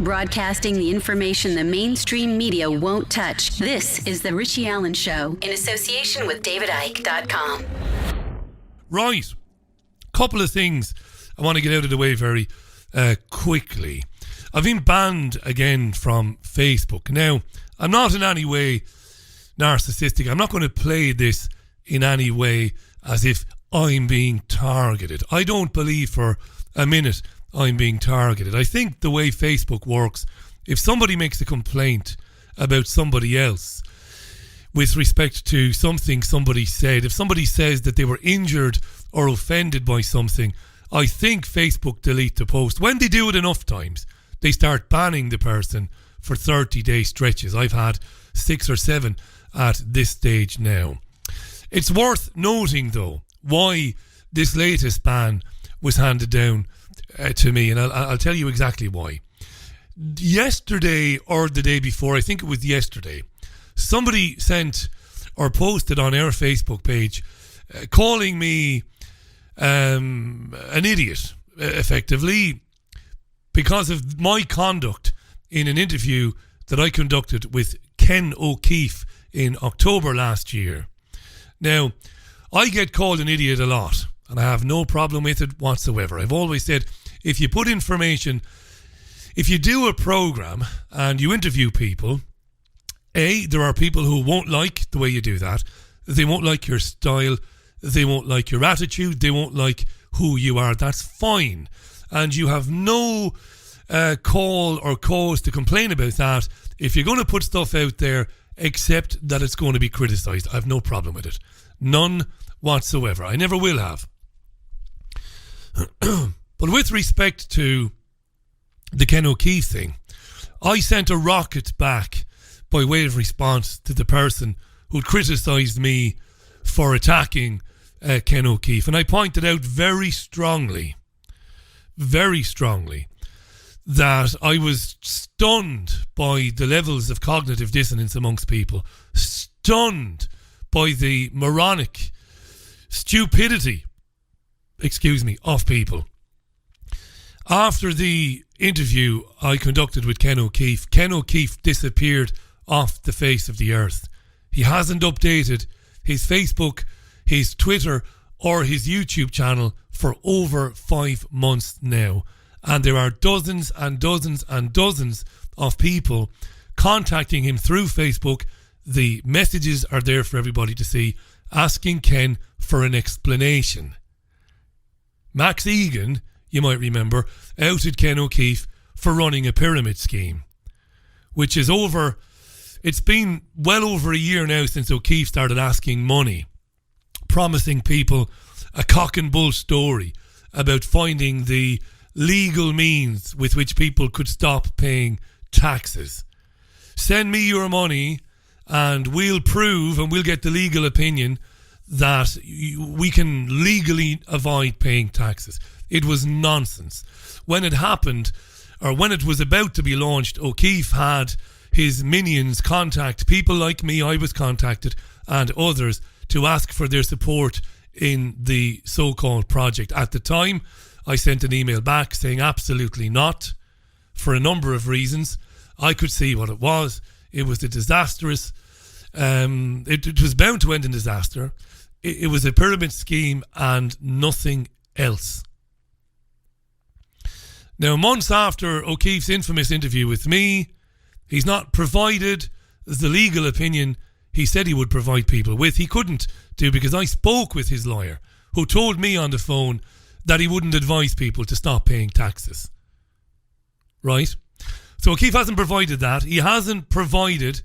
Broadcasting the information the mainstream media won't touch. This is The Richie Allen Show in association with DavidIke.com. Right. Couple of things I want to get out of the way very quickly. I've been banned again from Facebook. Now, I'm not in any way narcissistic. I'm not going to play this in any way as if I'm being targeted. I don't believe for a minute I'm being targeted. I think the way Facebook works, if somebody makes a complaint about somebody else with respect to something somebody said, if somebody says that they were injured or offended by something, I think Facebook delete the post. When they do it enough times, they start banning the person for 30-day stretches. I've had 6 or 7 at this stage now. It's worth noting, though, why this latest ban was handed down to me, and I'll tell you exactly why. Yesterday or the day before, I think it was yesterday, somebody sent or posted on our Facebook page calling me an idiot, effectively, because of my conduct in an interview that I conducted with Ken O'Keefe in October last year. Now, I get called an idiot a lot, and I have no problem with it whatsoever. I've always said, if you put information, if you do a program and you interview people, there are people who won't like the way you do that. They won't like your style. They won't like your attitude. They won't like who you are. That's fine. And you have no call or cause to complain about that if you're going to put stuff out there, except that it's going to be criticised. I have no problem with it. None whatsoever. I never will have. But with respect to the Ken O'Keefe thing, I sent a rocket back by way of response to the person who criticised me for attacking Ken O'Keefe. And I pointed out very strongly, that I was stunned by the levels of cognitive dissonance amongst people, stunned by the moronic stupidity, of people. After the interview I conducted with Ken O'Keefe disappeared off the face of the earth. He hasn't updated his Facebook, his Twitter, or his YouTube channel for over 5 months now. And there are dozens and dozens and dozens of people contacting him through Facebook. The messages are there for everybody to see, asking Ken for an explanation. Max Egan, you might remember, outed Ken O'Keefe for running a pyramid scheme, which is over. It's been well over a year now since O'Keefe started asking money, promising people a cock and bull story about finding the legal means with which people could stop paying taxes. Send me your money and we'll prove and we'll get the legal opinion that we can legally avoid paying taxes. It was nonsense. When it happened, or when it was about to be launched, O'Keefe had his minions contact people like me. I was contacted, and others, to ask for their support in the so-called project. At the time, I sent an email back saying absolutely not, for a number of reasons. I could see what it was. It was a disastrous, it was bound to end in disaster. It was a pyramid scheme and nothing else. Now, months after O'Keefe's infamous interview with me, he's not provided the legal opinion he said he would provide people with. He couldn't do, because I spoke with his lawyer, who told me on the phone that he wouldn't advise people to stop paying taxes. Right? So O'Keefe hasn't provided that. He hasn't provided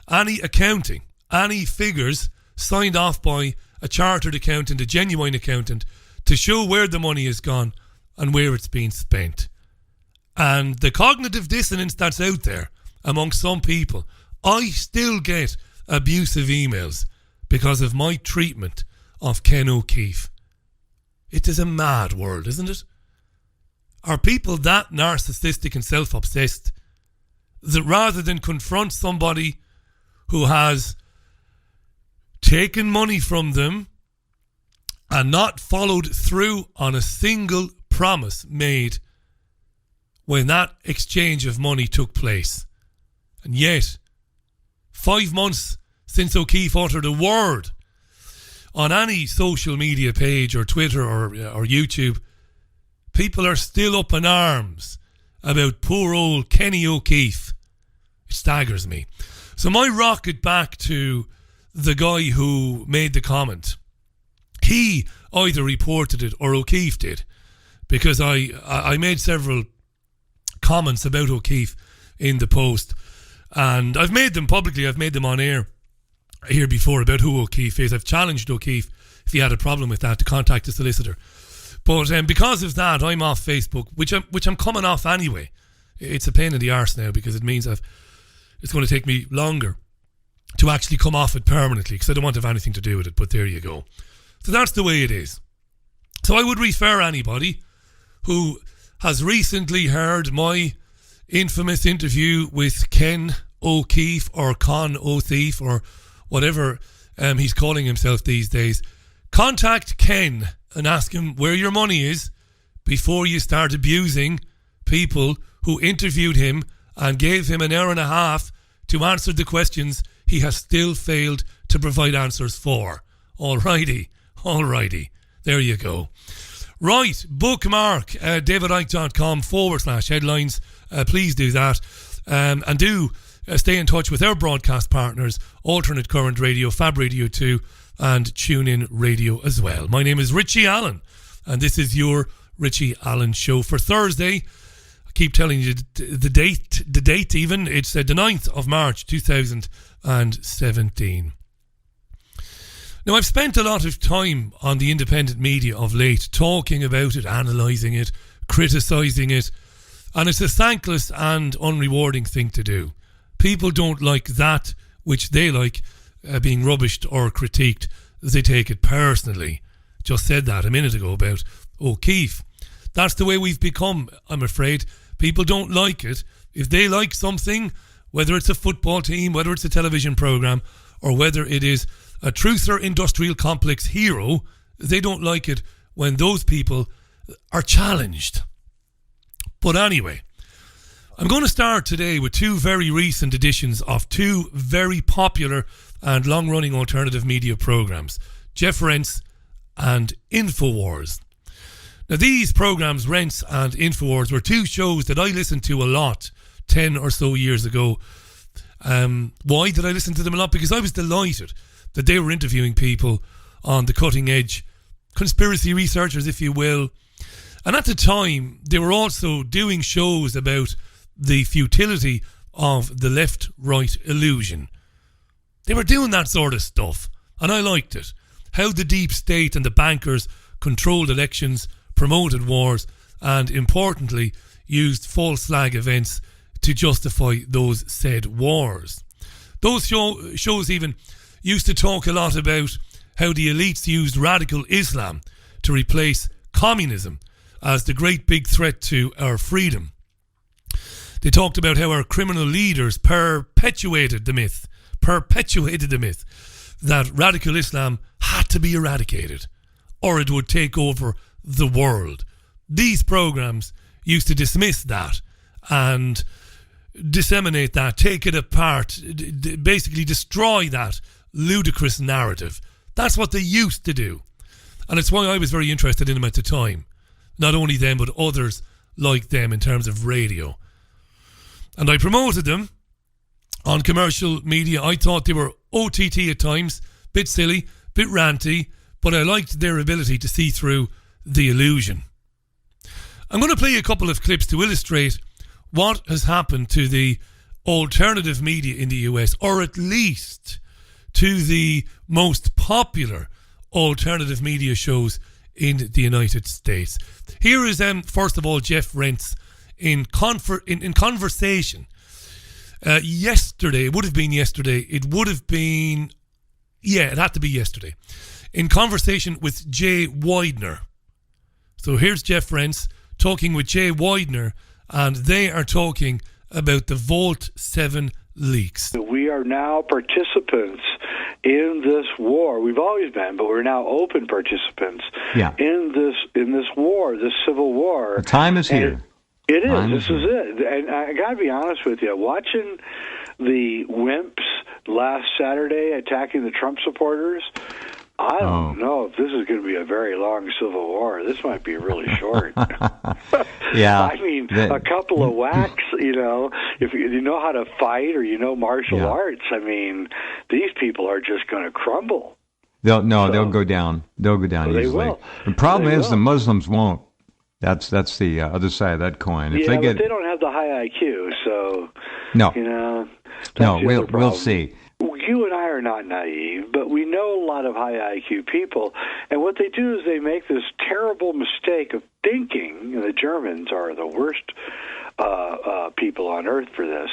any accounting, any figures signed off by a chartered accountant, a genuine accountant, to show where the money has gone and where it's been spent. And the cognitive dissonance that's out there amongst some people, I still get abusive emails because of my treatment of Ken O'Keefe. It is a mad world, isn't it? Are people that narcissistic and self-obsessed that rather than confront somebody who has taken money from them and not followed through on a single promise made when that exchange of money took place. And yet, 5 months since O'Keefe uttered a word on any social media page or Twitter or YouTube, people are still up in arms about poor old Kenny O'Keefe. It staggers me. So my rocket back to the guy who made the comment. He either reported it or O'Keefe did, because I made several comments about O'Keefe in the post, and I've made them publicly. I've made them on air here before about who O'Keefe is. I've challenged O'Keefe, if he had a problem with that, to contact a solicitor. But because of that, I'm off Facebook, which I'm coming off anyway. It's a pain in the arse now, because it means it's going to take me longer to actually come off it permanently, because I don't want to have anything to do with it. But there you go. So that's the way it is. So I would refer anybody who has recently heard my infamous interview with Ken O'Keefe or Con O'Thief or whatever he's calling himself these days. Contact Ken and ask him where your money is before you start abusing people who interviewed him and gave him an hour and a half to answer the questions he has still failed to provide answers for. Alrighty. There you go. Right, bookmark davidike.com/headlines. Please do that. And do stay in touch with our broadcast partners, Alternate Current Radio, Fab Radio 2, and TuneIn Radio as well. My name is Richie Allen, and this is your Richie Allen Show for Thursday. I keep telling you the date even. It's the 9th of March 2017. Now, I've spent a lot of time on the independent media of late, talking about it, analysing it, criticising it, and it's a thankless and unrewarding thing to do. People don't like that which they like being rubbished or critiqued. They take it personally. Just said that a minute ago about O'Keefe. That's the way we've become, I'm afraid. People don't like it. If they like something, whether it's a football team, whether it's a television programme, or whether it is a truther industrial complex hero, they don't like it when those people are challenged. But anyway, I'm going to start today with 2 very recent editions of 2 very popular and long-running alternative media programmes, Jeff Rent's and Infowars. Now, these programmes, Rent's and Infowars, were 2 shows that I listened to a lot 10 or so years ago. Why did I listen to them a lot? Because I was delighted that they were interviewing people on the cutting edge, conspiracy researchers, if you will. And at the time, they were also doing shows about the futility of the left-right illusion. They were doing that sort of stuff, and I liked it. How the deep state and the bankers controlled elections, promoted wars, and importantly, used false flag events to justify those said wars. Those shows even used to talk a lot about how the elites used radical Islam to replace communism as the great big threat to our freedom. They talked about how our criminal leaders perpetuated the myth that radical Islam had to be eradicated or it would take over the world. These programs used to dismiss that and disseminate that, take it apart, basically destroy that ludicrous narrative. That's what they used to do. And it's why I was very interested in them at the time. Not only them, but others like them in terms of radio. And I promoted them on commercial media. I thought they were OTT at times, bit silly, bit ranty, but I liked their ability to see through the illusion. I'm going to play a couple of clips to illustrate what has happened to the alternative media in the US, or at least to the most popular alternative media shows in the United States. Here is, first of all, Jeff Rent's in conversation. Yesterday, it had to be yesterday, in conversation with Jay Widener. So here's Jeff Rent's talking with Jay Widener, and they are talking about the Vault 7 leaks. We are now participants in this war. We've always been, but we're now open participants in this war, this civil war. The time is here. It is. This is it. And I got to be honest with you. Watching the wimps last Saturday attacking the Trump supporters, I don't know if this is going to be a very long civil war. This might be really short. Yeah. I mean, a couple of whacks, if you know how to fight or martial arts, I mean, these people are just going to crumble. They'll go down. They'll go down easily. They will. The problem is the Muslims won't. That's the other side of that coin. If but they don't have the high IQ, so no, we'll see. You and I are not naive, but we know a lot of high IQ people, and what they do is they make this terrible mistake of thinking, and the Germans are the worst people on earth for this,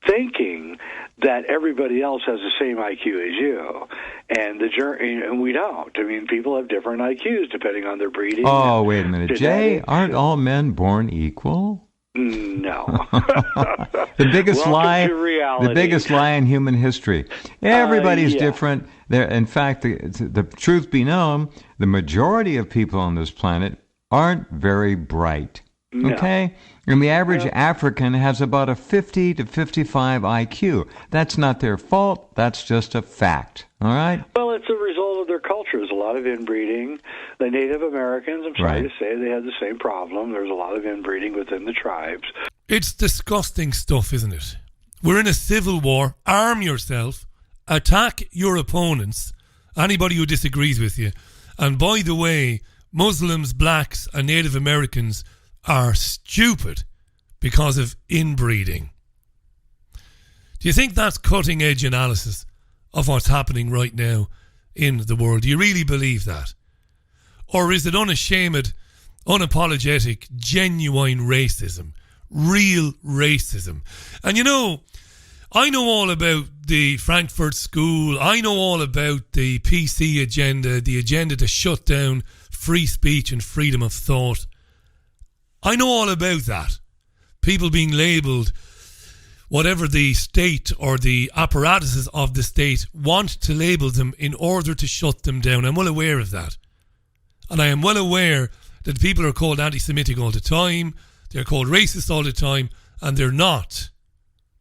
thinking that everybody else has the same IQ as you, and we don't. I mean, people have different IQs depending on their breeding. Oh, wait a minute, Jay, aren't all men born equal? No. The biggest lie in human history. Everybody's different. In fact, the truth be known, the majority of people on this planet aren't very bright. No. Okay? And the average African has about a 50 to 55 IQ. That's not their fault. That's just a fact. All right? Well, it's a result of their culture. There's a lot of inbreeding. The Native Americans, I'm sorry to say, they had the same problem. There's a lot of inbreeding within the tribes. It's disgusting stuff, isn't it? We're in a civil war. Arm yourself. Attack your opponents, anybody who disagrees with you. And by the way, Muslims, blacks, and Native Americans are stupid because of inbreeding. Do you think that's cutting-edge analysis of what's happening right now in the world? Do you really believe that? Or is it unashamed, unapologetic, genuine racism? Real racism? And I know all about the Frankfurt School. I know all about the PC agenda, the agenda to shut down free speech and freedom of thought. I know all about that. People being labelled whatever the state or the apparatuses of the state want to label them in order to shut them down. I'm well aware of that. And I am well aware that people are called anti-Semitic all the time. They're called racist all the time. And they're not.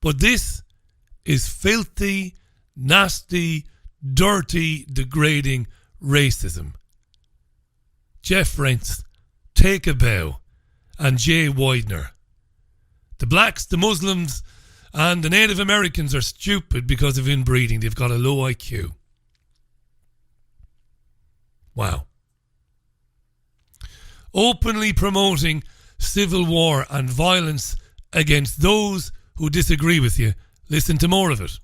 But this is filthy, nasty, dirty, degrading racism. Jeff Rentz, take a bow. And Jay Widener. The blacks, the Muslims, and the Native Americans are stupid because of inbreeding. They've got a low IQ. Wow. Openly promoting civil war and violence against those who disagree with you. Listen to more of it.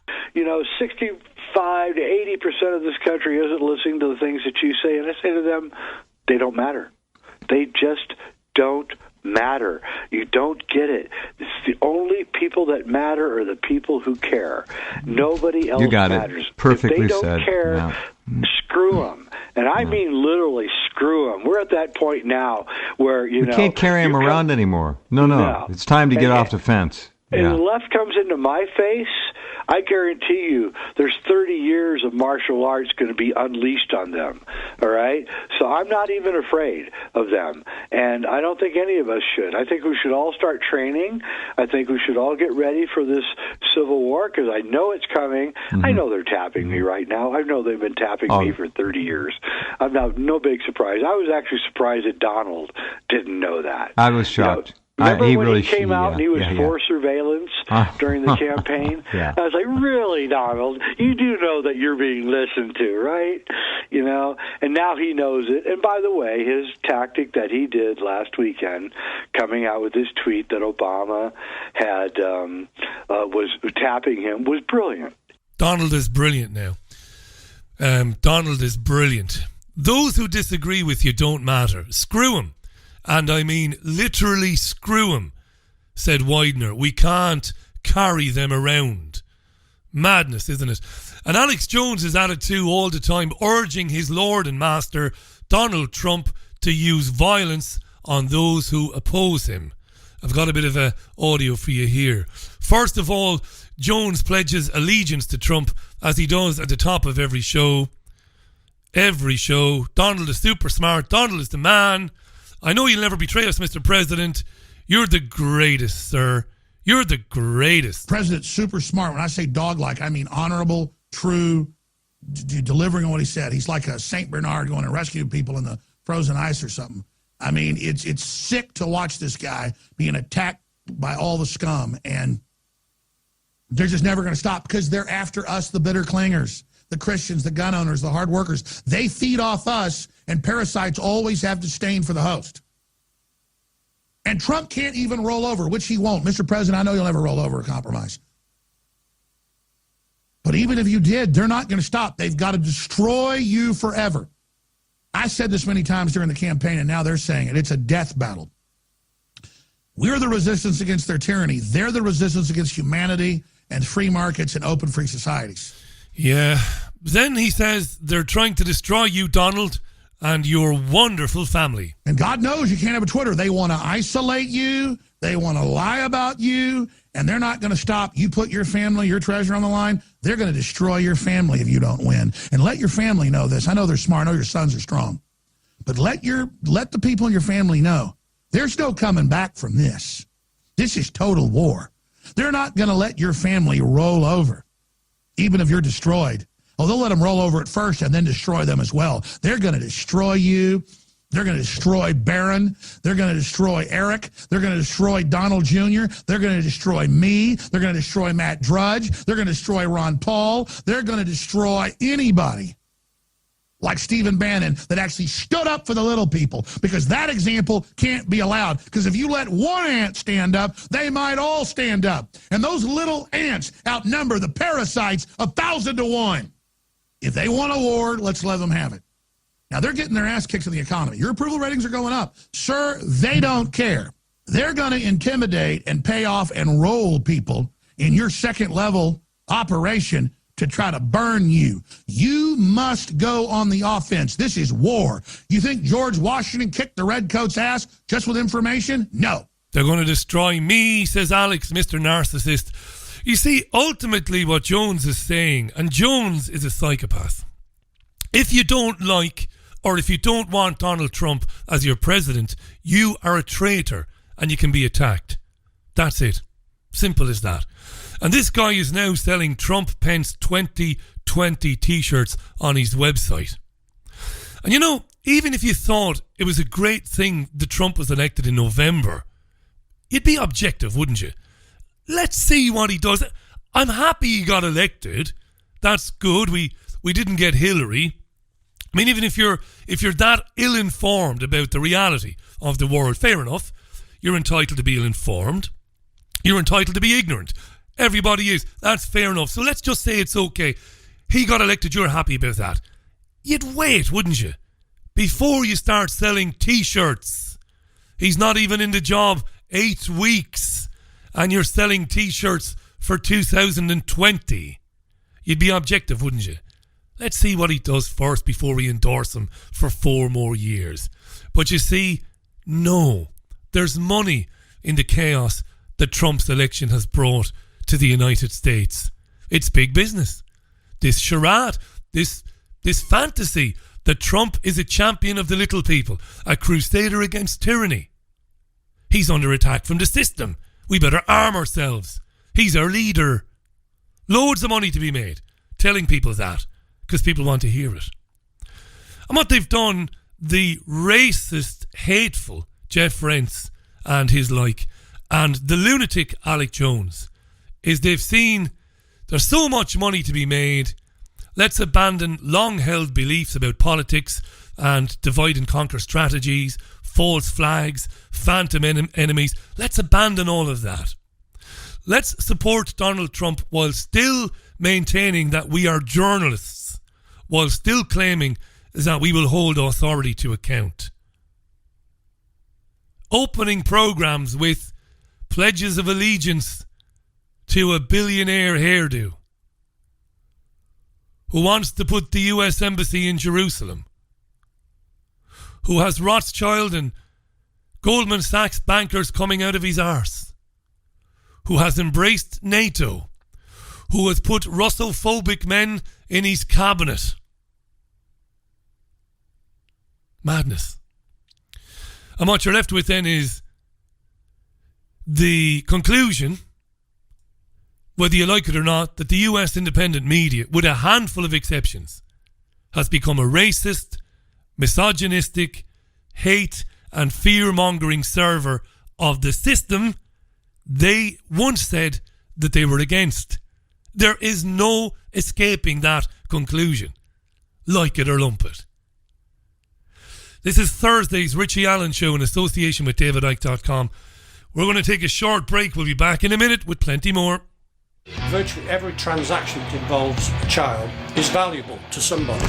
65 to 80% of this country isn't listening to the things that you say, and I say to them, they don't matter. They just don't matter. You don't get it. It's the only people that matter are the people who care. Nobody else matters. It. Perfectly if they don't said. care, screw them. And I mean literally screw them. We're at that point now where, you can't carry them around anymore. No. It's time to get off the fence. And the left comes into my face, I guarantee you there's 30 years of martial arts going to be unleashed on them, all right? So I'm not even afraid of them, and I don't think any of us should. I think we should all start training. I think we should all get ready for this civil war because I know it's coming. Mm-hmm. I know they're tapping me right now. I know they've been tapping me for 30 years. I'm not, no big surprise. I was actually surprised that Donald didn't know that. I was shocked. Remember when he came out and he was for surveillance during the campaign? I was like, really, Donald? You do know that you're being listened to, right? And now he knows it. And by the way, his tactic that he did last weekend, coming out with his tweet that Obama had was tapping him, was brilliant. Donald is brilliant now. Donald is brilliant. Those who disagree with you don't matter. Screw him. And I mean literally screw him, said Widener. We can't carry them around. Madness, isn't it? And Alex Jones is at it too all the time, urging his Lord and Master, Donald Trump, to use violence on those who oppose him. I've got a bit of audio for you here. First of all, Jones pledges allegiance to Trump, as he does at the top of every show. Every show. Donald is super smart. Donald is the man. I know you'll never betray us, Mr. President. You're the greatest, sir. You're the greatest. President's super smart. When I say dog-like, I mean honorable, true, delivering on what he said. He's like a St. Bernard going to rescue people in the frozen ice or something. I mean, it's sick to watch this guy being attacked by all the scum, and they're just never going to stop because they're after us, the bitter clingers, the Christians, the gun owners, the hard workers. They feed off us, and parasites always have disdain for the host. And Trump can't even roll over, which he won't. Mr. President, I know you'll never roll over or compromise. But even if you did, they're not going to stop. They've got to destroy you forever. I said this many times during the campaign, and now they're saying it. It's a death battle. We're the resistance against their tyranny. They're the resistance against humanity and free markets and open free societies. Yeah. Then he says they're trying to destroy you, Donald, and your wonderful family. And God knows you can't have a Twitter. They want to isolate you. They want to lie about you. And they're not going to stop. You put your family, your treasure on the line, they're going to destroy your family if you don't win. And let your family know this. I know they're smart. I know your sons are strong. But let the people in your family know there's no coming back from this. This is total war. They're not going to let your family roll over, even if you're destroyed. Oh, they'll let them roll over at first and then destroy them as well. They're going to destroy you. They're going to destroy Barron. They're going to destroy Eric. They're going to destroy Donald Jr. They're going to destroy me. They're going to destroy Matt Drudge. They're going to destroy Ron Paul. They're going to destroy anybody like Stephen Bannon that actually stood up for the little people, because that example can't be allowed. Because if you let one ant stand up, they might all stand up. And those little ants outnumber the parasites 1,000 to 1. If they want a war, let's let them have it. Now, they're getting their ass kicked in the economy. Your approval ratings are going up. Sir, they don't care. They're going to intimidate and pay off and roll people in your second-level operation to try to burn you. You must go on the offense. This is war. You think George Washington kicked the redcoats' ass just with information? No. They're going to destroy me, says Alex, Mr. Narcissist. You see, ultimately what Jones is saying, and Jones is a psychopath. If you don't like, or if you don't want Donald Trump as your president, you are a traitor and you can be attacked. That's it. Simple as that. And this guy is now selling Trump Pence 2020 t-shirts on his website. And you know, even if you thought it was a great thing that Trump was elected in November, you'd be objective, wouldn't you? Let's see what he does. I'm happy he got elected. That's good. We didn't get Hillary. I mean, even if you're that ill-informed about the reality of the world, fair enough. You're entitled to be ill-informed. You're entitled to be ignorant. Everybody is. That's fair enough. So let's just say it's okay. He got elected. You're happy about that. You'd wait, wouldn't you? Before you start selling T-shirts. He's not even in the job 8 weeks. And you're selling T-shirts for 2020. You'd be objective, wouldn't you? Let's see what he does first before we endorse him for 4 more years. But you see, no. There's money in the chaos that Trump's election has brought to the United States. It's big business. This charade, this fantasy that Trump is a champion of the little people, a crusader against tyranny. He's under attack from the system. We better arm ourselves. He's our leader. Loads of money to be made telling people that, because people want to hear it. And what they've done, the racist, hateful Jeff Rentz and his like, and the lunatic Alec Jones, is they've seen there's so much money to be made. Let's abandon long-held beliefs about politics and divide and conquer strategies, false flags, phantom enemies. Let's abandon all of that. Let's support Donald Trump while still maintaining that we are journalists, while still claiming that we will hold authority to account. Opening programs with pledges of allegiance to a billionaire hairdo who wants to put the US Embassy in Jerusalem, who has Rothschild and Goldman Sachs bankers coming out of his arse, who has embraced NATO, who has put Russophobic men in his cabinet. Madness. And what you're left with then is the conclusion, whether you like it or not, that the US independent media, with a handful of exceptions, has become a racist, misogynistic, hate and fear-mongering server of the system they once said that they were against. There is no escaping that conclusion. Like it or lump it. This is Thursday's Richie Allen Show in association with DavidIke.com. We're going to take a short break. We'll be back in a minute with plenty more. Virtually every transaction that involves a child is valuable to somebody.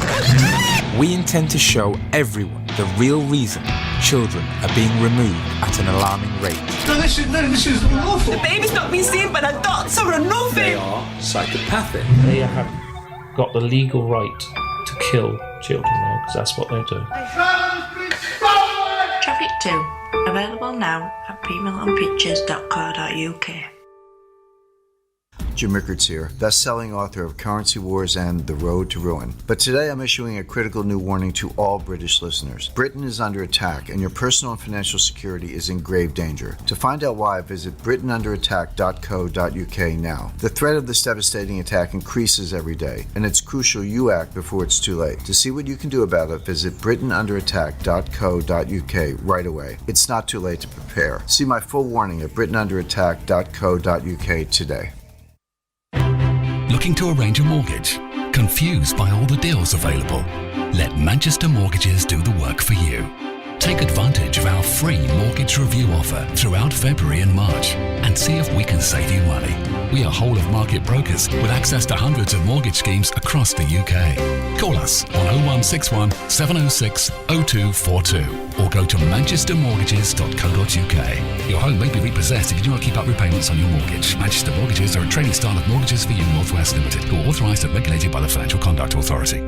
We intend to show everyone the real reason children are being removed at an alarming rate. No, this is awful. The baby's not been seen by the doctor or nothing. They are psychopathic. They have got the legal right to kill children now, because that's what they do. Traffic 2, available now at pmalonpictures.co.uk. Jim Rickards here, best-selling author of Currency Wars and The Road to Ruin. But today I'm issuing a critical new warning to all British listeners. Britain is under attack and your personal and financial security is in grave danger. To find out why, visit britainunderattack.co.uk now. The threat of this devastating attack increases every day, and it's crucial you act before it's too late. To see what you can do about it, visit britainunderattack.co.uk right away. It's not too late to prepare. See my full warning at britainunderattack.co.uk today. Looking to arrange a mortgage? Confused by all the deals available? Let Manchester Mortgages do the work for you. Take advantage of our free mortgage review offer throughout February and March and see if we can save you money. We are whole of market brokers with access to hundreds of mortgage schemes across the UK. Call us on 0161 706 0242 or go to manchestermortgages.co.uk. Your home may be repossessed if you do not keep up repayments on your mortgage. Manchester Mortgages are a trading style of Mortgages for You North West Limited, who are authorised and regulated by the Financial Conduct Authority.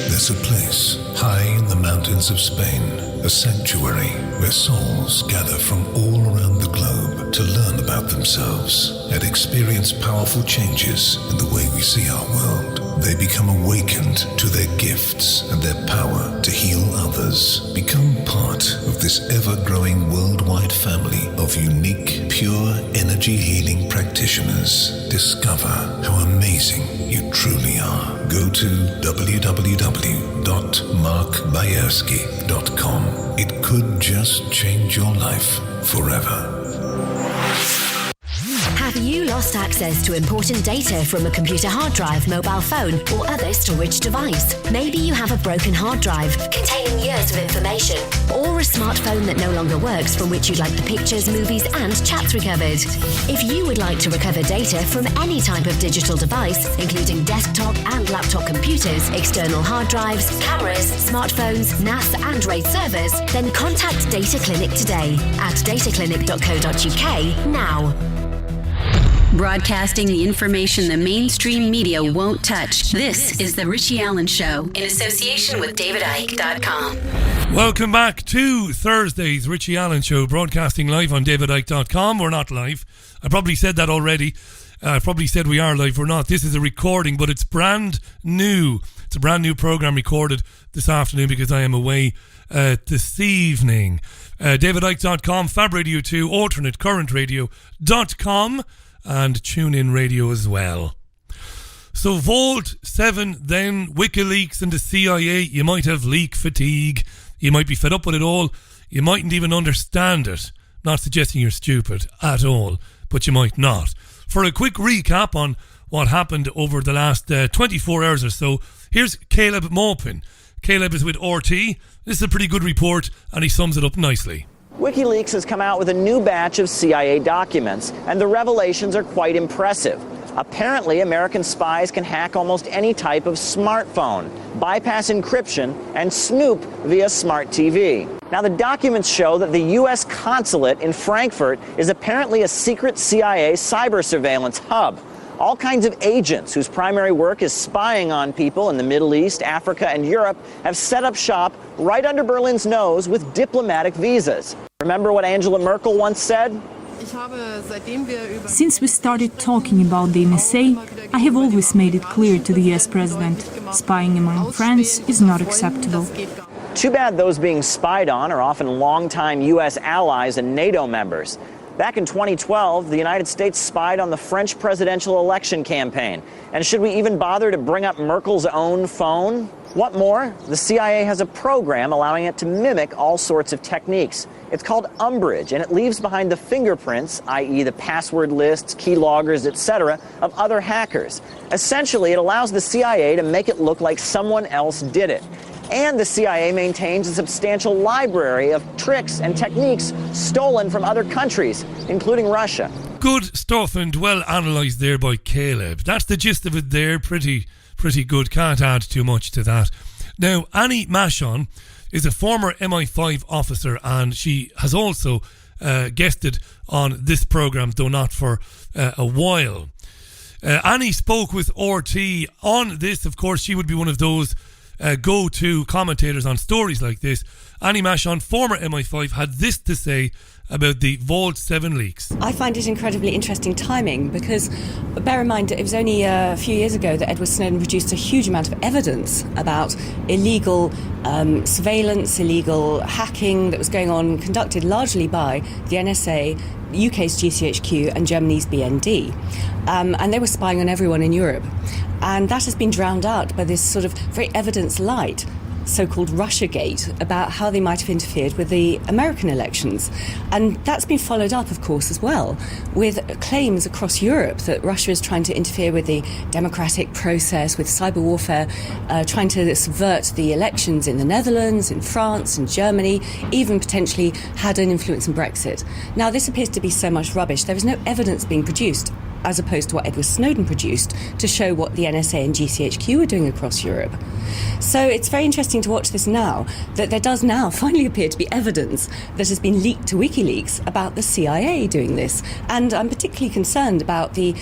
There's a place high in the mountains of Spain, a sanctuary where souls gather from all around the globe to learn about themselves and experience powerful changes in the way we see our world. They become awakened to their gifts and their power to heal others. Become part of this ever-growing worldwide family of unique, pure energy healing practitioners. Discover how amazing you truly are. Go to www.markbayerski.com. It could just change your life forever. Have you lost access to important data from a computer hard drive, mobile phone, or other storage device? Maybe you have a broken hard drive containing years of information, or a smartphone that no longer works from which you'd like the pictures, movies, and chats recovered. If you would like to recover data from any type of digital device, including desktop and laptop computers, external hard drives, cameras, smartphones, NAS, and RAID servers, then contact Data Clinic today at dataclinic.co.uk now. Broadcasting the information the mainstream media won't touch. This is The Richie Allen Show in association with DavidIke.com. Welcome back to Thursday's Richie Allen Show, broadcasting live on DavidIke.com. We're not live. I probably said that already. I probably said we are live. We're not. This is a recording, but it's brand new. It's a brand new program recorded this afternoon because I am away this evening. DavidIke.com, Fab Radio 2, AlternateCurrentRadio.com, and TuneIn Radio as well. So Vault 7, then Wikileaks and the CIA. You might have leak fatigue. You might be fed up with it all. You mightn't even understand it. Not suggesting you're stupid at all, but you might not. For a quick recap on what happened over the last 24 hours or so, here's Caleb Maupin. Caleb is with RT. This is a pretty good report, and he sums it up nicely. WikiLeaks has come out with a new batch of CIA documents, and the revelations are quite impressive. Apparently, American spies can hack almost any type of smartphone, bypass encryption, and snoop via smart TV. Now, the documents show that the U.S. consulate in Frankfurt is apparently a secret CIA cyber surveillance hub. All kinds of agents whose primary work is spying on people in the Middle East, Africa, and Europe have set up shop right under Berlin's nose with diplomatic visas. Remember what Angela Merkel once said? Since we started talking about the NSA, I have always made it clear to the US president, spying among friends is not acceptable. Too bad those being spied on are often longtime U.S. allies and NATO members. Back in 2012, the United States spied on the French presidential election campaign. And should we even bother to bring up Merkel's own phone? What more? The CIA has a program allowing it to mimic all sorts of techniques. It's called Umbrage, and it leaves behind the fingerprints, i.e. the password lists, key loggers, etc., of other hackers. Essentially, it allows the CIA to make it look like someone else did it. And the CIA maintains a substantial library of tricks and techniques stolen from other countries, including Russia. Good stuff and well analysed there by Caleb. That's the gist of it there. Pretty good. Can't add too much to that. Now, Annie Mashon is a former MI5 officer, and she has also guested on this programme, though not for a while. Annie spoke with RT on this. Of course, she would be one of those go-to commentators on stories like this. Annie Mashon, former MI5, had this to say about the Vault 7 leaks. I find it incredibly interesting timing because, bear in mind, it was only a few years ago that Edward Snowden produced a huge amount of evidence about illegal surveillance, illegal hacking that was going on, conducted largely by the NSA, UK's GCHQ and Germany's BND. And they were spying on everyone in Europe. And that has been drowned out by this sort of very evidence-light so-called Russiagate about how they might have interfered with the American elections. And that's been followed up, of course, as well, with claims across Europe that Russia is trying to interfere with the democratic process, with cyber warfare, trying to subvert the elections in the Netherlands, in France, in Germany, even potentially had an influence in Brexit. Now, this appears to be so much rubbish. There is no evidence being produced, as opposed to what Edward Snowden produced, to show what the NSA and GCHQ were doing across Europe. So it's very interesting to watch this now, that there does now finally appear to be evidence that has been leaked to WikiLeaks about the CIA doing this. And I'm particularly concerned about the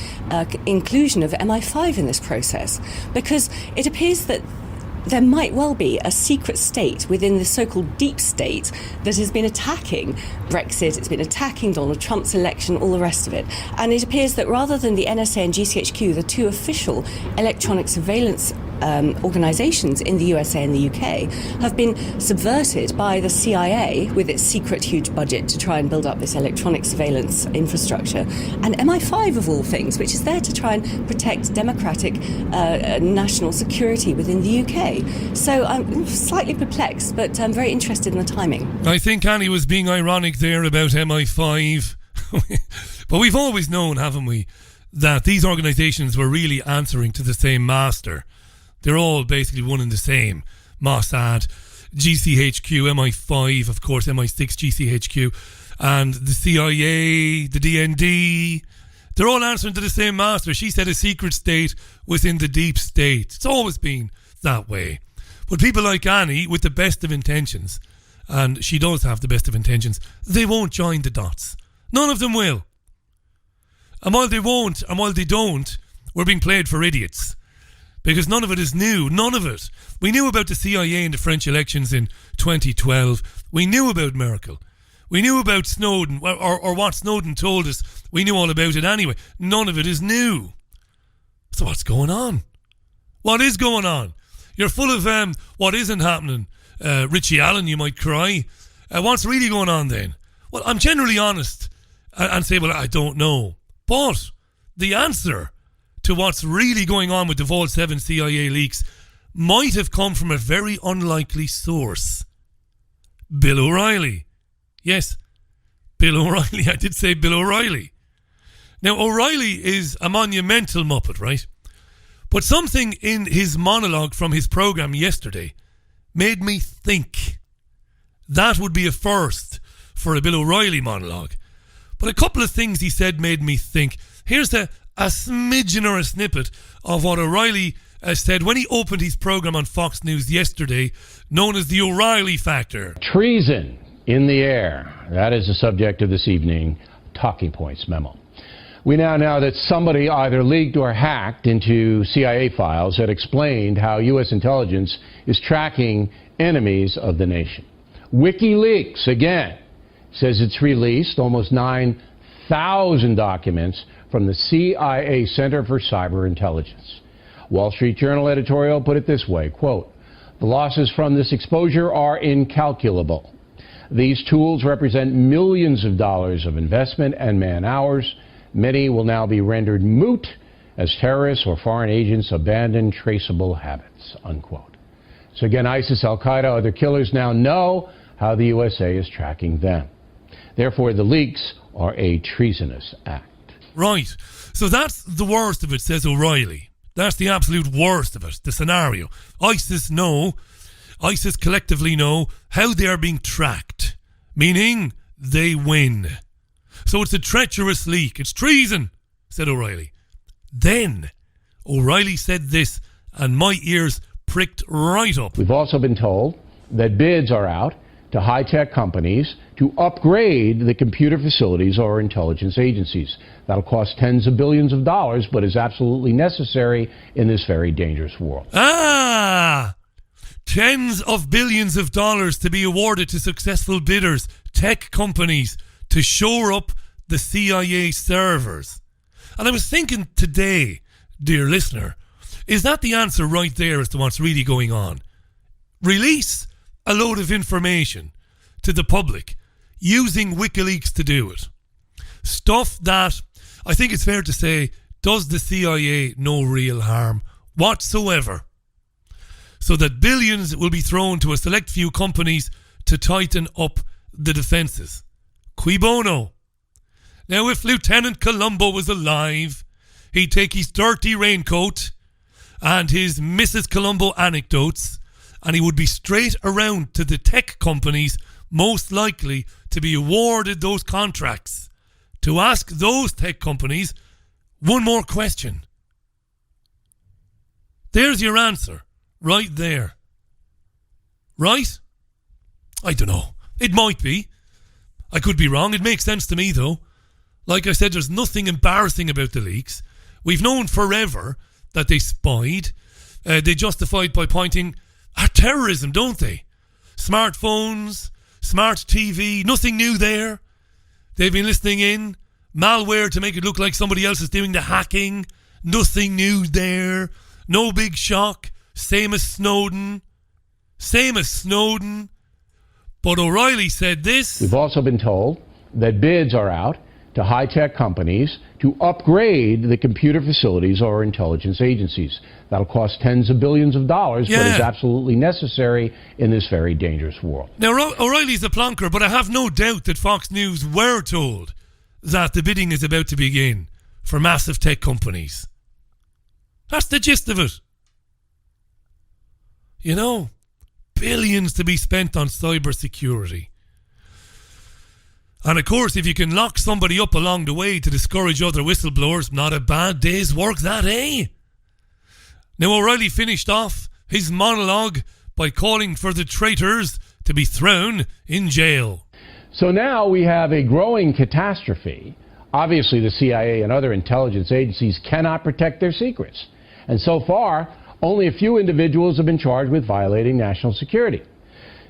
inclusion of MI5 in this process, because it appears that there might well be a secret state within the so-called deep state that has been attacking Brexit, it's been attacking Donald Trump's election, all the rest of it. And it appears that rather than the NSA and GCHQ, the two official electronic surveillance organisations in the USA and the UK, have been subverted by the CIA with its secret huge budget to try and build up this electronic surveillance infrastructure, and MI5 of all things, which is there to try and protect democratic national security within the UK. So I'm slightly perplexed, but I'm very interested in the timing. I think Annie was being ironic there about MI5. But we've always known, haven't we, that these organisations were really answering to the same master. They're all basically one and the same. Mossad, GCHQ, MI5, of course, MI6, GCHQ, and the CIA, the DND. They're all answering to the same master. She said a secret state within the deep state. It's always been that way. But people like Annie, with the best of intentions, and she does have the best of intentions, they won't join the dots. None of them will. And while they won't, and while they don't, we're being played for idiots. Because none of it is new. None of it. We knew about the CIA in the French elections in 2012. We knew about Merkel. We knew about Snowden, or what Snowden told us. We knew all about it anyway. None of it is new. So what's going on? What is going on? You're full of what isn't happening. Richie Allen, you might cry. What's really going on then? Well, I'm generally honest and say, well, I don't know. But the answer to what's really going on with the Vault 7 CIA leaks might have come from a very unlikely source. Bill O'Reilly. Yes, Bill O'Reilly. I did say Bill O'Reilly. Now, O'Reilly is a monumental muppet, right? But something in his monologue from his programme yesterday made me think that would be a first for a Bill O'Reilly monologue. But a couple of things he said made me think. Here's a smidgen or a snippet of what O'Reilly said when he opened his programme on Fox News yesterday, known as the O'Reilly Factor. Treason in the air. That is the subject of this evening Talking Points memo. We now know that somebody either leaked or hacked into CIA files that explained how U.S. intelligence is tracking enemies of the nation. Wikileaks, again, says it's released almost 9,000 documents from the CIA Center for Cyber Intelligence. Wall Street Journal editorial put it this way, quote, The losses from this exposure are incalculable. These tools represent millions of dollars of investment and man-hours. Many will now be rendered moot as terrorists or foreign agents abandon traceable habits, unquote. So again, ISIS, Al-Qaeda, other killers now know how the USA is tracking them. Therefore, the leaks are a treasonous act. Right. So that's the worst of it, says O'Reilly. That's the absolute worst of it, the scenario. ISIS collectively know how they are being tracked, meaning they win. So it's a treacherous leak. It's treason, said O'Reilly. Then O'Reilly said this, and my ears pricked right up. We've also been told that bids are out to high-tech companies to upgrade the computer facilities or intelligence agencies. That'll cost tens of billions of dollars, but is absolutely necessary in this very dangerous world. Tens of billions of dollars to be awarded to successful bidders, tech companies, to shore up the CIA servers. And I was thinking today, dear listener, is that the answer right there as to what's really going on? Release a load of information to the public using Wikileaks to do it. Stuff that, I think it's fair to say, does the CIA no real harm whatsoever. So that billions will be thrown to a select few companies to tighten up the defences. Cui bono? Now, if Lieutenant Columbo was alive, he'd take his dirty raincoat and his Mrs. Columbo anecdotes, and he would be straight around to the tech companies most likely to be awarded those contracts to ask those tech companies one more question. There's your answer, right there. Right? I don't know. It might be. I could be wrong. It makes sense to me, though. Like I said, there's nothing embarrassing about the leaks. We've known forever that they spied. They justified by pointing at terrorism, don't they? Smartphones, smart TV, nothing new there. They've been listening in. Malware to make it look like somebody else is doing the hacking. Nothing new there. No big shock. Same as Snowden. But O'Reilly said this. We've also been told that bids are out to high-tech companies to upgrade the computer facilities or intelligence agencies. That'll cost tens of billions of dollars, but is absolutely necessary in this very dangerous world. Now, O'Reilly's a plonker, but I have no doubt that Fox News were told that the bidding is about to begin for massive tech companies. That's the gist of it. You know, billions to be spent on cybersecurity. And of course, if you can lock somebody up along the way to discourage other whistleblowers, not a bad day's work that, eh? Now, O'Reilly finished off his monologue by calling for the traitors to be thrown in jail. So now we have a growing catastrophe. Obviously, the CIA and other intelligence agencies cannot protect their secrets. And so far, only a few individuals have been charged with violating national security.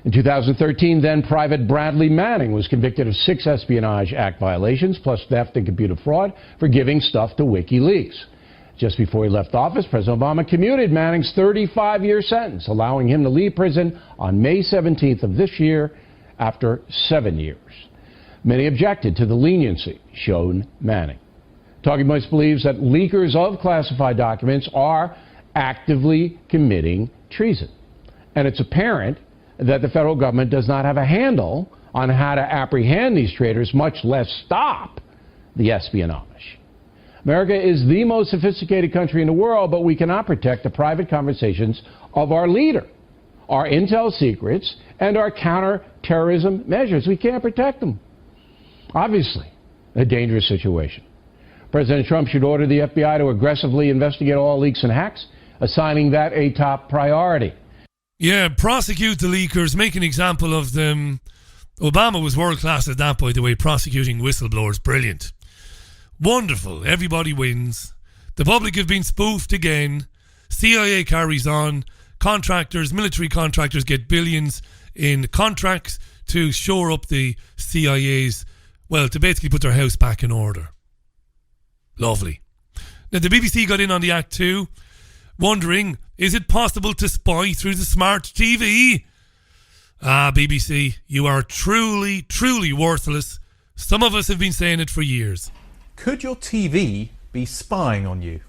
In 2013, then Private Bradley Manning was convicted of 6 Espionage Act violations, plus theft and computer fraud, for giving stuff to WikiLeaks. Just before he left office, President Obama commuted Manning's 35-year sentence, allowing him to leave prison on May 17th of this year after 7 years. Many objected to the leniency shown Manning. Talking Points believes that leakers of classified documents are actively committing treason. And it's apparent that the federal government does not have a handle on how to apprehend these traitors, much less stop the espionage. America is the most sophisticated country in the world, but we cannot protect the private conversations of our leader, our intel secrets, and our counterterrorism measures. We can't protect them. Obviously, a dangerous situation. President Trump should order the FBI to aggressively investigate all leaks and hacks, assigning that a top priority. Yeah, prosecute the leakers, make an example of them. Obama was world-class at that, by the way, prosecuting whistleblowers. Brilliant. Wonderful. Everybody wins. The public have been spoofed again. CIA carries on. Contractors, military contractors get billions in contracts to shore up the CIA's, well, to basically put their house back in order. Lovely. Now, the BBC got in on the act too, wondering Is it possible to spy through the smart TV? Ah, BBC, you are truly, truly worthless. Some of us have been saying it for years. Could your TV be spying on you?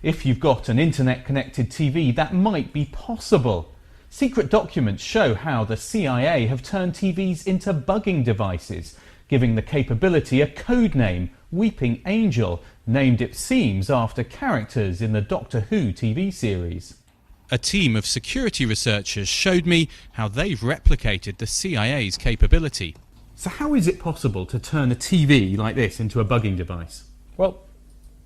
If you've got an internet-connected TV, that might be possible. Secret documents show how the CIA have turned TVs into bugging devices, giving the capability a code name, Weeping Angel, named it seems after characters in the Doctor Who TV series. A team of security researchers showed me how they've replicated the CIA's capability. So how is it possible to turn a TV like this into a bugging device? Well,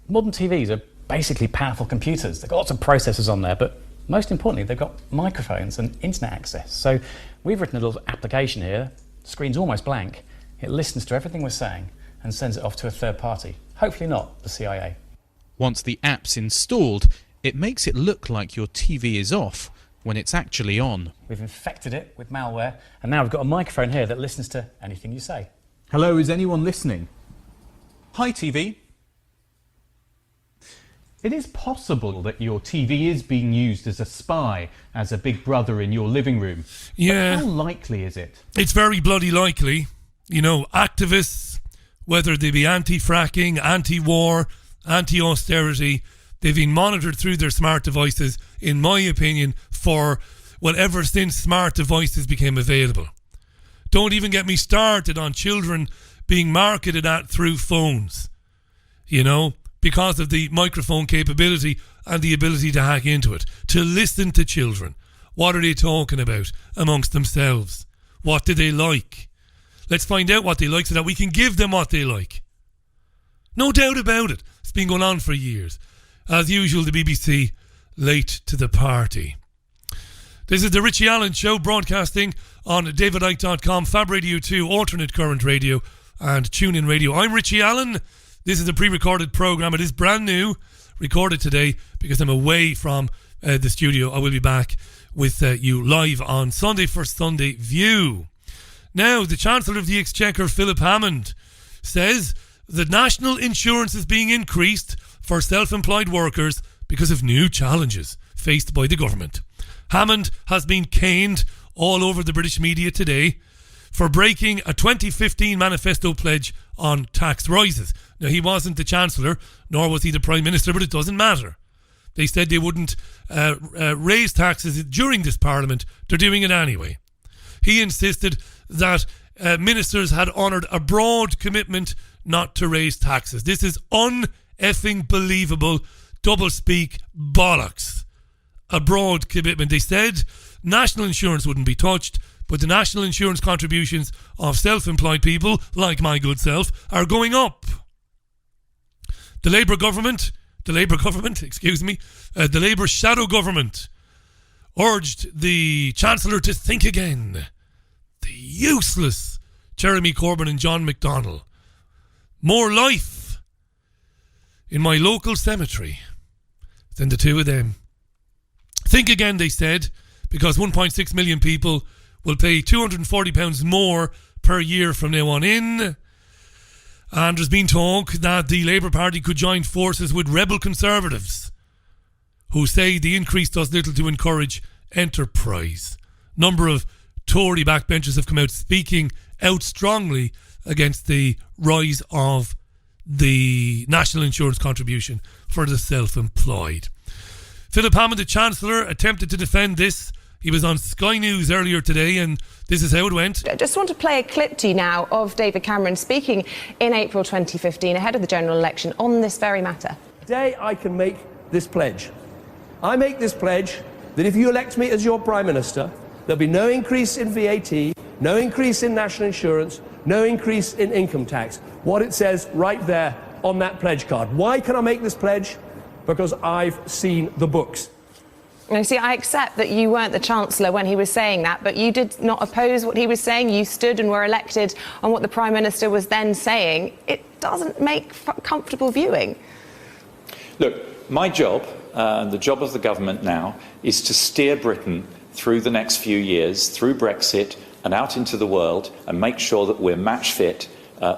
modern TVs are basically powerful computers. They've got lots of processors on there, but most importantly, they've got microphones and internet access. So we've written a little application here, the screen's almost blank. It listens to everything we're saying and sends it off to a third party. Hopefully not the CIA. Once the app's installed, it makes it look like your TV is off when it's actually on. We've infected it with malware, and now we've got a microphone here that listens to anything you say. Hello, is anyone listening? Hi, TV. It is possible that your TV is being used as a spy, as a big brother in your living room. Yeah. But how likely is it? It's very bloody likely. You know, activists, whether they be anti-fracking, anti-war, anti-austerity, they've been monitored through their smart devices, in my opinion, for, well, ever since smart devices became available. Don't even get me started on children being marketed at through phones, you know, because of the microphone capability and the ability to hack into it, to listen to children. What are they talking about amongst themselves? What do they like? Let's find out what they like so that we can give them what they like. No doubt about it. It's been going on for years. As usual, the BBC, late to the party. This is the Richie Allen Show, broadcasting on davidicke.com, Fab Radio 2, Alternate Current Radio, and TuneIn Radio. I'm Richie Allen. This is a pre-recorded programme. It is brand new, recorded today, because I'm away from the studio. I will be back with you live on Sunday for Sunday View. Now, the Chancellor of the Exchequer, Philip Hammond, says the national insurance is being increased for self-employed workers because of new challenges faced by the government. Hammond has been caned all over the British media today for breaking a 2015 manifesto pledge on tax rises. Now, he wasn't the Chancellor, nor was he the Prime Minister, but it doesn't matter. They said they wouldn't raise taxes during this Parliament. They're doing it anyway. He insisted that ministers had honoured a broad commitment not to raise taxes. This is un-effing believable double-speak bollocks. A broad commitment. They said national insurance wouldn't be touched, but the national insurance contributions of self-employed people, like my good self, are going up. The Labour shadow government urged the Chancellor to think again. The useless Jeremy Corbyn and John McDonnell. More life in my local cemetery than the two of them. Think again, they said, because 1.6 million people will pay £240 more per year from now on in. And there's been talk that the Labour Party could join forces with rebel Conservatives who say the increase does little to encourage enterprise. Number of Tory backbenchers have come out speaking out strongly against the rise of the national insurance contribution for the self-employed. Philip Hammond, the Chancellor, attempted to defend this. He was on Sky News earlier today, and this is how it went. I just want to play a clip to you now of David Cameron speaking in April 2015 ahead of the general election on this very matter. Today I can make this pledge. I make this pledge that if you elect me as your Prime Minister, there'll be no increase in VAT, no increase in national insurance, no increase in income tax. What it says right there on that pledge card. Why can I make this pledge? Because I've seen the books. Now, see, I accept that you weren't the Chancellor when he was saying that, but you did not oppose what he was saying. You stood and were elected on what the Prime Minister was then saying. It doesn't make comfortable viewing. Look, my job, and the job of the government now, is to steer Britain through the next few years, through Brexit and out into the world, and make sure that we're match fit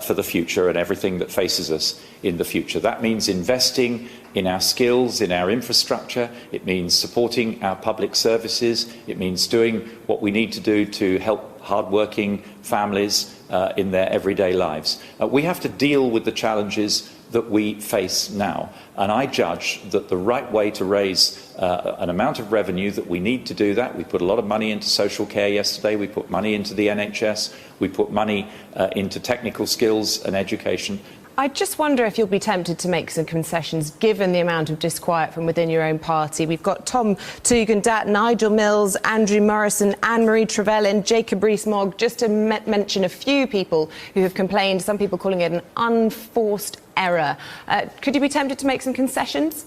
for the future and everything that faces us in the future. That means investing in our skills, in our infrastructure. It means supporting our public services. It means doing what we need to do to help hard-working families in their everyday lives. We have to deal with the challenges that we face now. And I judge that the right way to raise an amount of revenue that we need to do that, we put a lot of money into social care yesterday, we put money into the NHS, we put money into technical skills and education. I just wonder if you'll be tempted to make some concessions given the amount of disquiet from within your own party. We've got Tom Tugendhat, Nigel Mills, Andrew Morrison, Anne-Marie Trevelyan, Jacob Rees-Mogg, just to mention a few people who have complained, some people calling it an unforced error. Could you be tempted to make some concessions?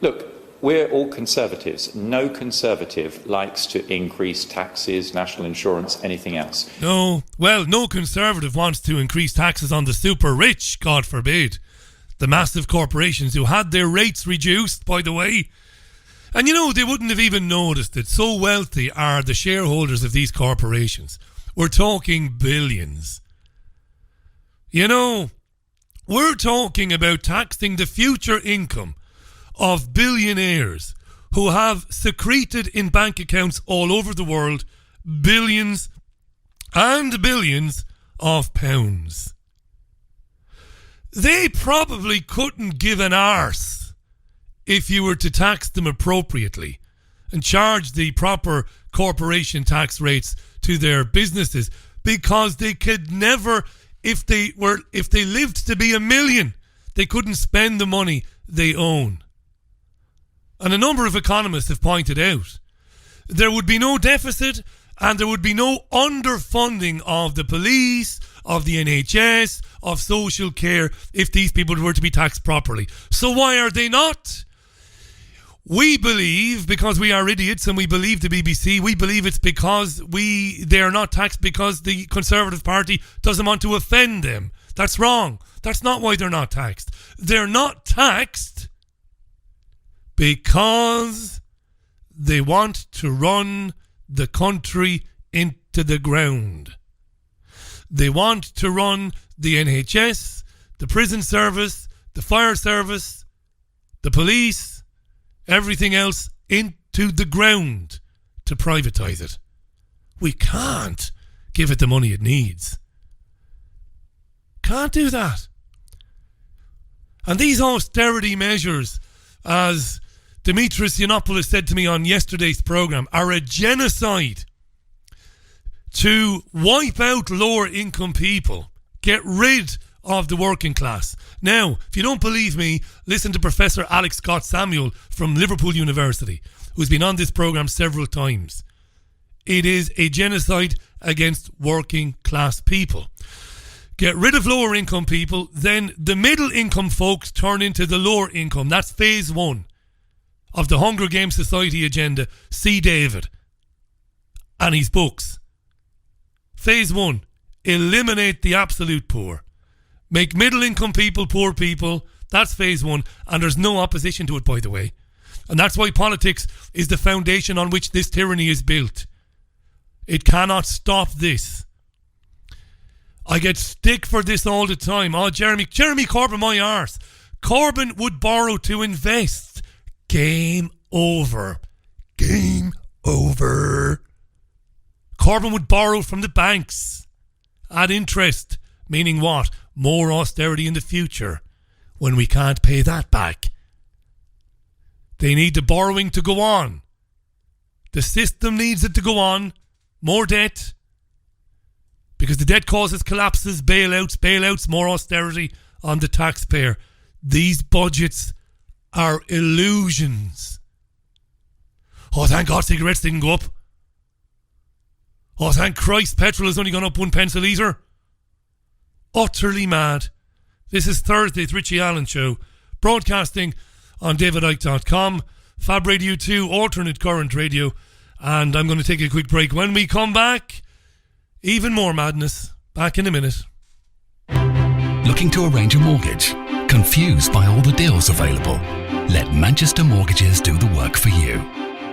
Look, we're all Conservatives. No Conservative likes to increase taxes, national insurance, anything else. No. Well, no Conservative wants to increase taxes on the super rich, God forbid. The massive corporations who had their rates reduced, by the way. And you know, they wouldn't have even noticed it. So wealthy are the shareholders of these corporations. We're talking billions. You know, we're talking about taxing the future income of billionaires who have secreted in bank accounts all over the world billions and billions of pounds. They probably couldn't give an arse if you were to tax them appropriately and charge the proper corporation tax rates to their businesses, because they could never, if they lived to be 1 million, they couldn't spend the money they own. And a number of economists have pointed out there would be no deficit and there would be no underfunding of the police, of the NHS, of social care if these people were to be taxed properly. So why are they not? We believe, because we are idiots and we believe the BBC, we believe it's because they are not taxed because the Conservative Party doesn't want to offend them. That's wrong. That's not why they're not taxed. They're not taxed because they want to run the country into the ground. They want to run the NHS, the prison service, the fire service, the police, everything else into the ground to privatise it. We can't give it the money it needs. Can't do that. And these austerity measures, as Dimitris Yiannopoulos said to me on yesterday's programme, are a genocide to wipe out lower income people, get rid of the working class. Now, if you don't believe me, listen to Professor Alex Scott-Samuel from Liverpool University, who's been on this programme several times. It is a genocide against working class people. Get rid of lower income people, then the middle income folks turn into the lower income. That's phase 1 of the Hunger Games Society agenda. See David and his books. Phase 1, eliminate the absolute poor. Make middle income people poor people. That's phase 1. And there's no opposition to it, by the way. And that's why politics is the foundation on which this tyranny is built. It cannot stop this. I get stick for this all the time. Oh, Jeremy Corbyn, my arse. Corbyn would borrow to invest. Game over. Game over. Corbyn would borrow from the banks at interest. Meaning what? More austerity in the future when we can't pay that back. They need the borrowing to go on. The system needs it to go on. More debt. Because the debt causes collapses, bailouts, more austerity on the taxpayer. These budgets are illusions. Oh, thank God cigarettes didn't go up. Oh, thank Christ petrol has only gone up 1 pence a litre. Utterly mad. This is Thursday, Richie Allen Show, broadcasting on davidicke.com, Fab Radio 2, alternate current radio, and I'm going to take a quick break. When we come back, even more madness. Back in a minute. Looking to arrange a mortgage? Confused by all the deals available? Let Manchester Mortgages do the work for you.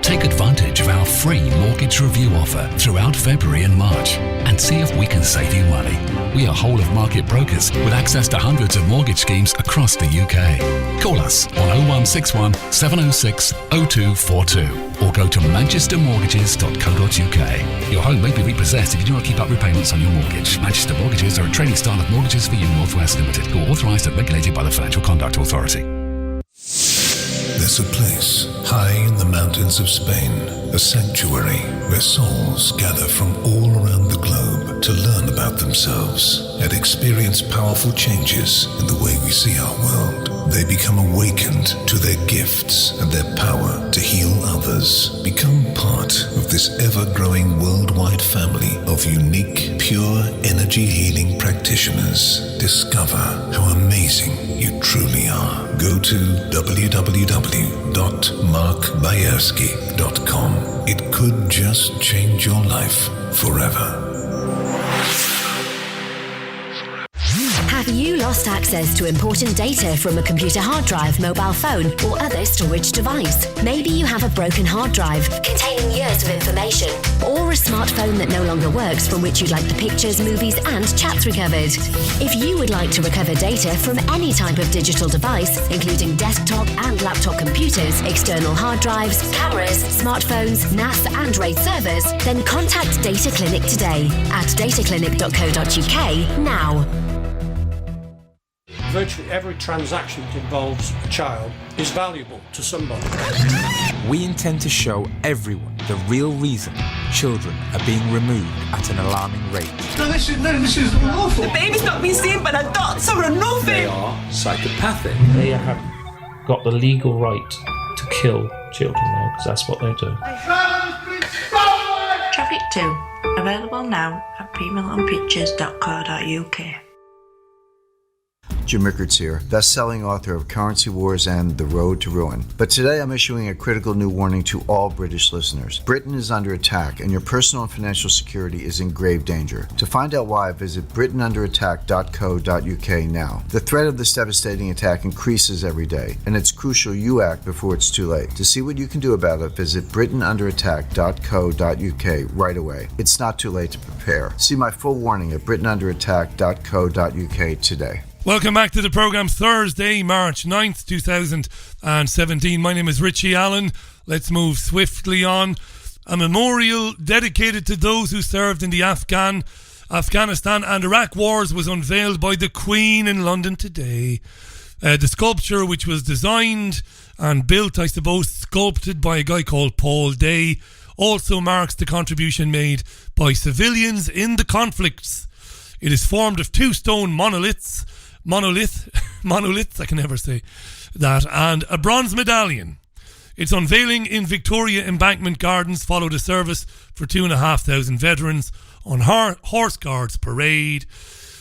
Take advantage of our free mortgage review offer throughout February and March and see if we can save you money. We are whole of market brokers with access to hundreds of mortgage schemes across the UK. Call us on 0161 706 0242 or go to manchestermortgages.co.uk. Your home may be repossessed if you do not keep up repayments on your mortgage. Manchester Mortgages are a trading style of Mortgages for You North West Limited, who are authorised and regulated by the Financial Conduct Authority. There's a place high in the mountains of Spain, a sanctuary where souls gather from all around the globe to learn about themselves and experience powerful changes in the way we see our world. They become awakened to their gifts and their power to heal others. Become part of this ever-growing worldwide family of unique, pure energy healing practitioners. Discover how amazing you truly are. Go to www.markbayerski.com. It could just change your life forever. Have you lost access to important data from a computer hard drive, mobile phone, or other storage device? Maybe you have a broken hard drive containing years of information, or a smartphone that no longer works from which you'd like the pictures, movies, and chats recovered. If you would like to recover data from any type of digital device, including desktop and laptop computers, external hard drives, cameras, smartphones, NAS, and RAID servers, then contact Data Clinic today at dataclinic.co.uk now. Virtually every transaction that involves a child is valuable to somebody. We intend to show everyone the real reason children are being removed at an alarming rate. No, this is awful. The baby's not been seen, but the dots are enough. They are psychopathic. They have got the legal right to kill children now, because that's what they do. Traffic 2. Available now at pmiltonpictures.co.uk. Jim Rickards here, best-selling author of Currency Wars and The Road to Ruin. But today I'm issuing a critical new warning to all British listeners. Britain is under attack and your personal and financial security is in grave danger. To find out why, visit britainunderattack.co.uk now. The threat of this devastating attack increases every day, and it's crucial you act before it's too late. To see what you can do about it, visit britainunderattack.co.uk right away. It's not too late to prepare. See my full warning at britainunderattack.co.uk today. Welcome back to the programme. Thursday, March 9th, 2017. My name is Richie Allen. Let's move swiftly on. A memorial dedicated to those who served in the Afghanistan and Iraq wars was unveiled by the Queen in London today. The sculpture, which was designed and built, sculpted by a guy called Paul Day, also marks the contribution made by civilians in the conflicts. It is formed of two stone monoliths, I can never say that, and a bronze medallion. Its unveiling in Victoria Embankment Gardens followed a service for 2,500 veterans on Horse Guards Parade.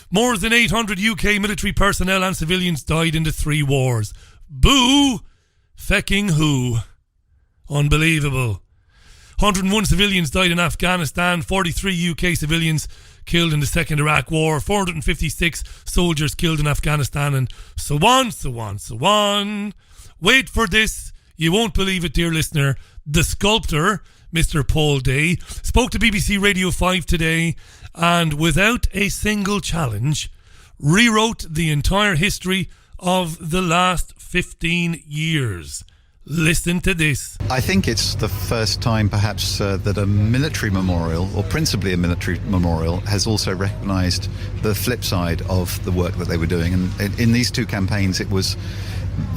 More than 800 UK military personnel and civilians died in the three wars. Boo! Fecking who? Unbelievable. 101 civilians died in Afghanistan, 43 UK civilians killed in the Second Iraq War, 456 soldiers killed in Afghanistan, and so on. Wait for this. You won't believe it, dear listener. The sculptor, Mr. Paul Day, spoke to BBC Radio 5 today and, without a single challenge, rewrote the entire history of the last 15 years. Listen to this. I think it's the first time perhaps that a military memorial, or principally a military memorial, has also recognised the flip side of the work that they were doing. And in these two campaigns it was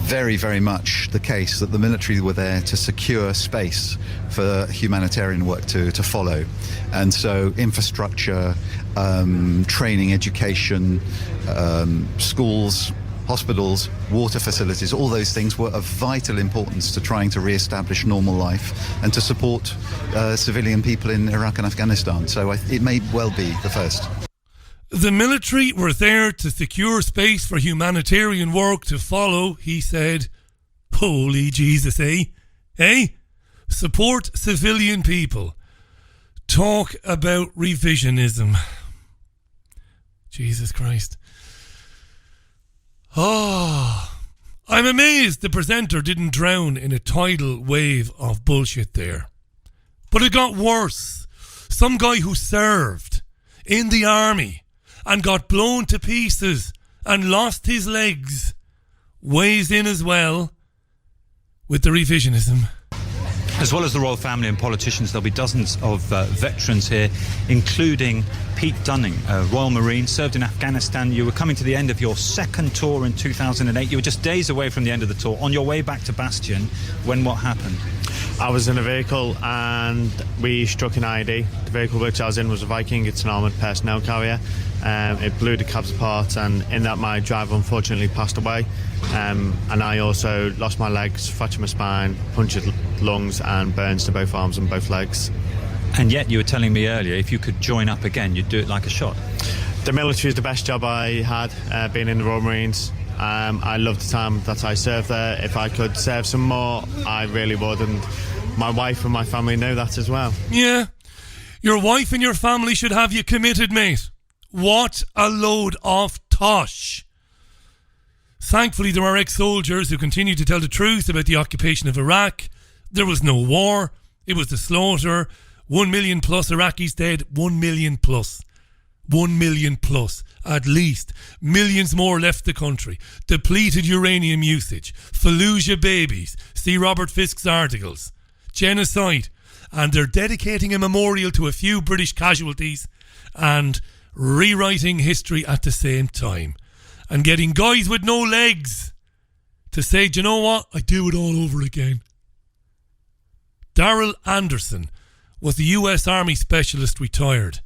very, very much the case that the military were there to secure space for humanitarian work to follow. And so infrastructure, training, education, schools, hospitals, water facilities, all those things were of vital importance to trying to re-establish normal life and to support civilian people in Iraq and Afghanistan. So it may well be the first. The military were there to secure space for humanitarian work to follow, he said. Holy Jesus, eh? Eh? Support civilian people. Talk about revisionism. Jesus Christ. Oh, I'm amazed the presenter didn't drown in a tidal wave of bullshit there. But it got worse. Some guy who served in the army and got blown to pieces and lost his legs, weighs in as well with the revisionism. As well as the royal family and politicians, there'll be dozens of veterans here, including Pete Dunning, a Royal Marine, served in Afghanistan. You were coming to the end of your second tour in 2008. You were just days away from the end of the tour, on your way back to Bastion, when what happened? I was in a vehicle and we struck an IED. The vehicle which I was in was a Viking. It's an armoured personnel carrier. It blew the cabs apart, and in that my driver unfortunately passed away. And I also lost my legs, fractured my spine, punctured lungs and burns to both arms and both legs. And yet you were telling me earlier, if you could join up again, you'd do it like a shot. The military is the best job I had, being in the Royal Marines. I loved the time that I served there. If I could serve some more, I really would, and my wife and my family know that as well. Yeah, your wife and your family should have you committed, mate. What a load of tosh. Thankfully, there are ex-soldiers who continue to tell the truth about the occupation of Iraq. There was no war. It was the slaughter. 1 million plus Iraqis dead. 1 million plus. 1 million plus. At least. Millions more left the country. Depleted uranium usage. Fallujah babies. See Robert Fisk's articles. Genocide. And they're dedicating a memorial to a few British casualties and rewriting history at the same time. And getting guys with no legs to say, do you know what? I do it all over again. Darrell Anderson was the US Army Specialist retired.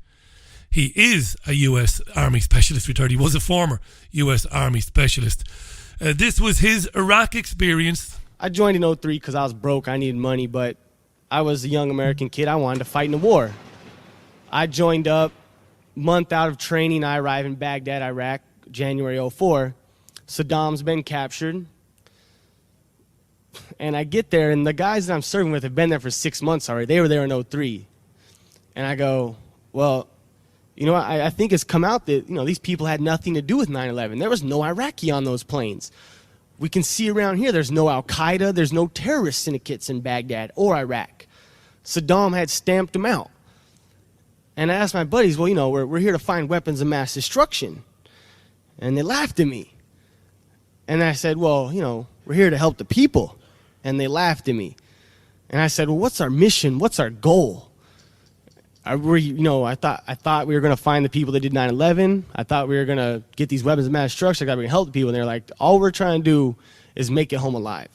He is a US Army Specialist retired. He was a former US Army Specialist. This was his Iraq experience. I joined in 2003 because I was broke. I needed money, but I was a young American kid. I wanted to fight in the war. I joined up. Month out of training, I arrive in Baghdad, Iraq, January 2004. Saddam's been captured. And I get there, and the guys that I'm serving with have been there for 6 months already. They were there in 2003. And I go, well, you know, I think it's come out that, you know, these people had nothing to do with 9/11. There was no Iraqi on those planes. We can see around here there's no Al-Qaeda, there's no terrorist syndicates in Baghdad or Iraq. Saddam had stamped them out. And I asked my buddies, well, you know, we're here to find weapons of mass destruction. And they laughed at me. And I said, well, you know, we're here to help the people. And they laughed at me. And I said, well, what's our mission? What's our goal? I thought we were going to find the people that did 9/11. I thought we were going to get these weapons of mass destruction. I thought we were going to help the people. And they're like, all we're trying to do is make it home alive.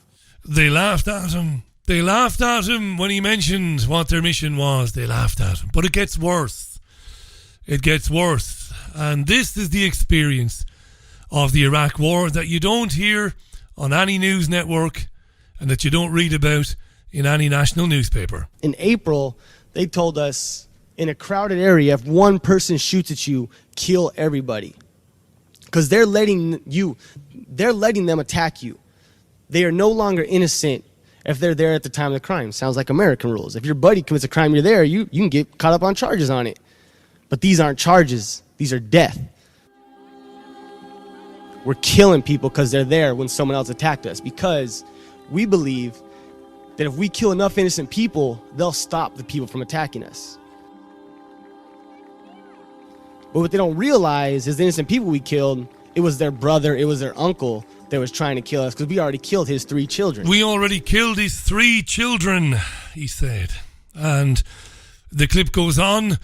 They laughed at him. They laughed at him when he mentioned what their mission was. They laughed at him. But it gets worse. It gets worse. And this is the experience of the Iraq War that you don't hear on any news network and that you don't read about in any national newspaper. In April, they told us in a crowded area, if one person shoots at you, kill everybody. Because they're letting them attack you. They are no longer innocent if they're there at the time of the crime. Sounds like American rules. If your buddy commits a crime, you're there, you can get caught up on charges on it. But these aren't charges. These are death. We're killing people because they're there when someone else attacked us. Because we believe that if we kill enough innocent people, they'll stop the people from attacking us. But what they don't realize is the innocent people we killed, it was their brother, it was their uncle that was trying to kill us because we already killed his 3 children. We already killed his 3 children, he said. And the clip goes on.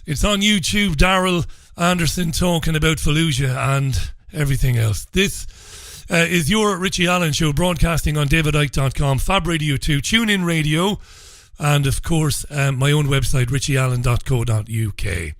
It's on YouTube, Darrell Anderson talking about Fallujah and everything else. This is your Richie Allen Show, broadcasting on davidicke.com, Fab Radio 2, TuneIn Radio, and of course my own website, richieallen.co.uk.